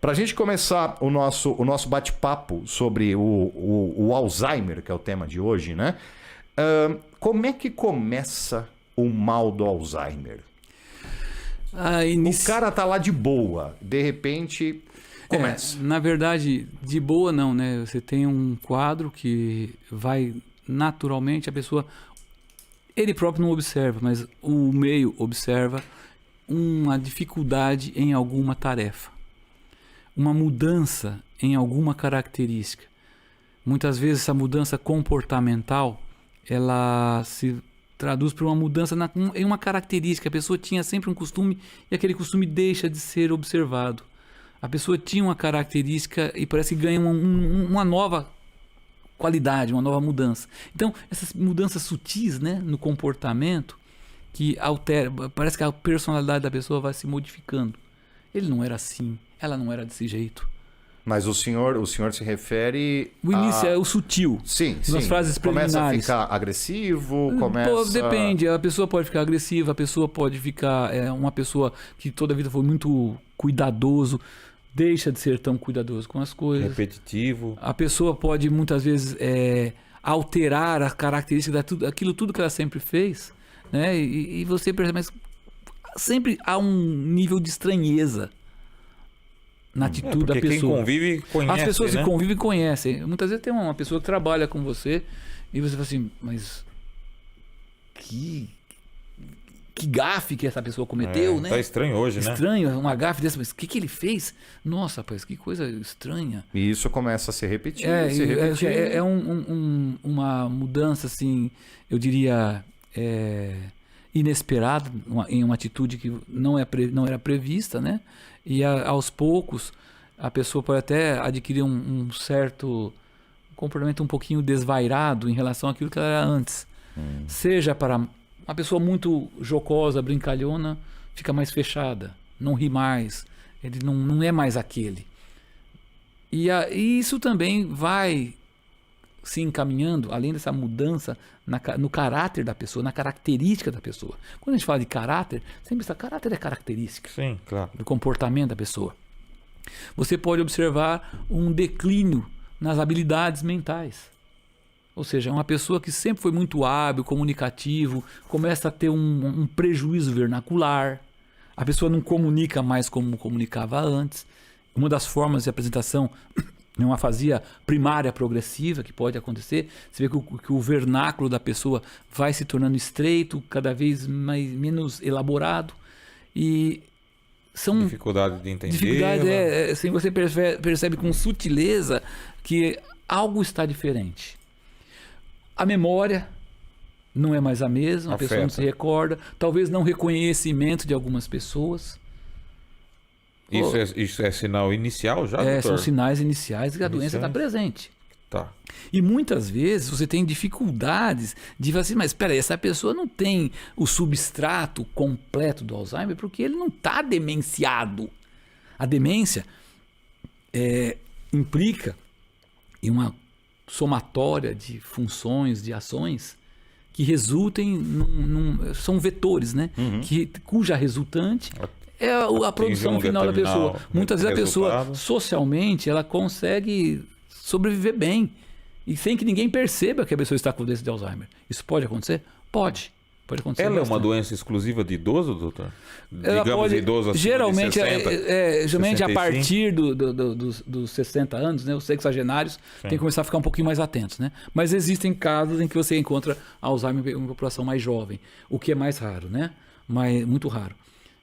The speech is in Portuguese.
Para a gente começar o nosso bate-papo sobre o Alzheimer, que é o tema de hoje, né? Como é que começa o mal do Alzheimer? O cara tá lá de boa, de repente começa. Na verdade, de boa não, né? Você tem um quadro que vai naturalmente, a pessoa, ele próprio não observa, mas o meio observa uma dificuldade em alguma tarefa, uma mudança em alguma característica. Muitas vezes essa mudança comportamental, ela se traduz por uma mudança em uma característica. A pessoa tinha sempre um costume e aquele costume deixa de ser observado. A pessoa tinha uma característica e parece que ganha uma nova qualidade, uma nova mudança. Então, essas mudanças sutis, né, no comportamento, que altera, parece que a personalidade da pessoa vai se modificando. Ele não era assim, ela não era desse jeito. Mas o senhor se refere o início é o sutil. Sim, nas frases preliminares. Começa a ficar agressivo, Depende, a pessoa pode ficar agressiva, a pessoa pode ficar uma pessoa que toda a vida foi muito cuidadoso, deixa de ser tão cuidadoso com as coisas. Repetitivo. A pessoa pode muitas vezes alterar a característica daquilo tudo que ela sempre fez, né? E você percebe, mas sempre há um nível de estranheza na atitude da pessoa. Quem convive conhece, as pessoas né? que convivem conhecem. Muitas vezes tem uma pessoa que trabalha com você e você fala assim, mas que gafe que essa pessoa cometeu, né? Tá estranho hoje, né? Estranho, uma gafe dessa, mas o que ele fez? Nossa, rapaz, que coisa estranha. E isso começa a se repetir. Uma mudança, assim, eu diria, inesperada, em uma atitude que não era prevista, né? E aos poucos, a pessoa pode até adquirir um certo comportamento um pouquinho desvairado em relação àquilo que ela era antes. Seja para uma pessoa muito jocosa, brincalhona, fica mais fechada, não ri mais, ele não é mais aquele. E isso também vai se encaminhando, além dessa mudança no caráter da pessoa, na característica da pessoa. Quando a gente fala de caráter, sempre pensa, caráter é característica. Sim, claro. Do comportamento da pessoa. Você pode observar um declínio nas habilidades mentais. Ou seja, uma pessoa que sempre foi muito hábil, comunicativo, começa a ter um prejuízo vernacular. A pessoa não comunica mais como comunicava antes. Uma das formas de apresentação é uma afasia primária progressiva que pode acontecer. Você vê que o vernáculo da pessoa vai se tornando estreito, cada vez menos elaborado. E são dificuldade de entender. Dificuldade assim, você percebe com sutileza que algo está diferente. A memória não é mais a mesma, a pessoa não se recorda, talvez não reconhecimento de algumas pessoas. Isso é sinal inicial já, doutor? São sinais iniciais que a doença está presente. Tá. E muitas vezes você tem dificuldades de falar assim, mas espera aí, essa pessoa não tem o substrato completo do Alzheimer porque ele não está demenciado. A demência implica em uma somatória de funções, de ações que resultem são vetores, né? Cuja resultante é a produção final da pessoa. Muitas vezes a pessoa, socialmente, ela consegue sobreviver bem e sem que ninguém perceba que a pessoa está com doença de Alzheimer. Isso pode acontecer? Pode acontecer. Ela bastante. É uma doença exclusiva de idoso, doutor? Digamos, idoso acima geralmente, de 60, geralmente a partir dos 60 anos, né, os sexagenários têm que começar a ficar um pouquinho mais atentos, né? Mas existem casos em que você encontra Alzheimer em uma população mais jovem, o que é mais raro, né? Muito raro.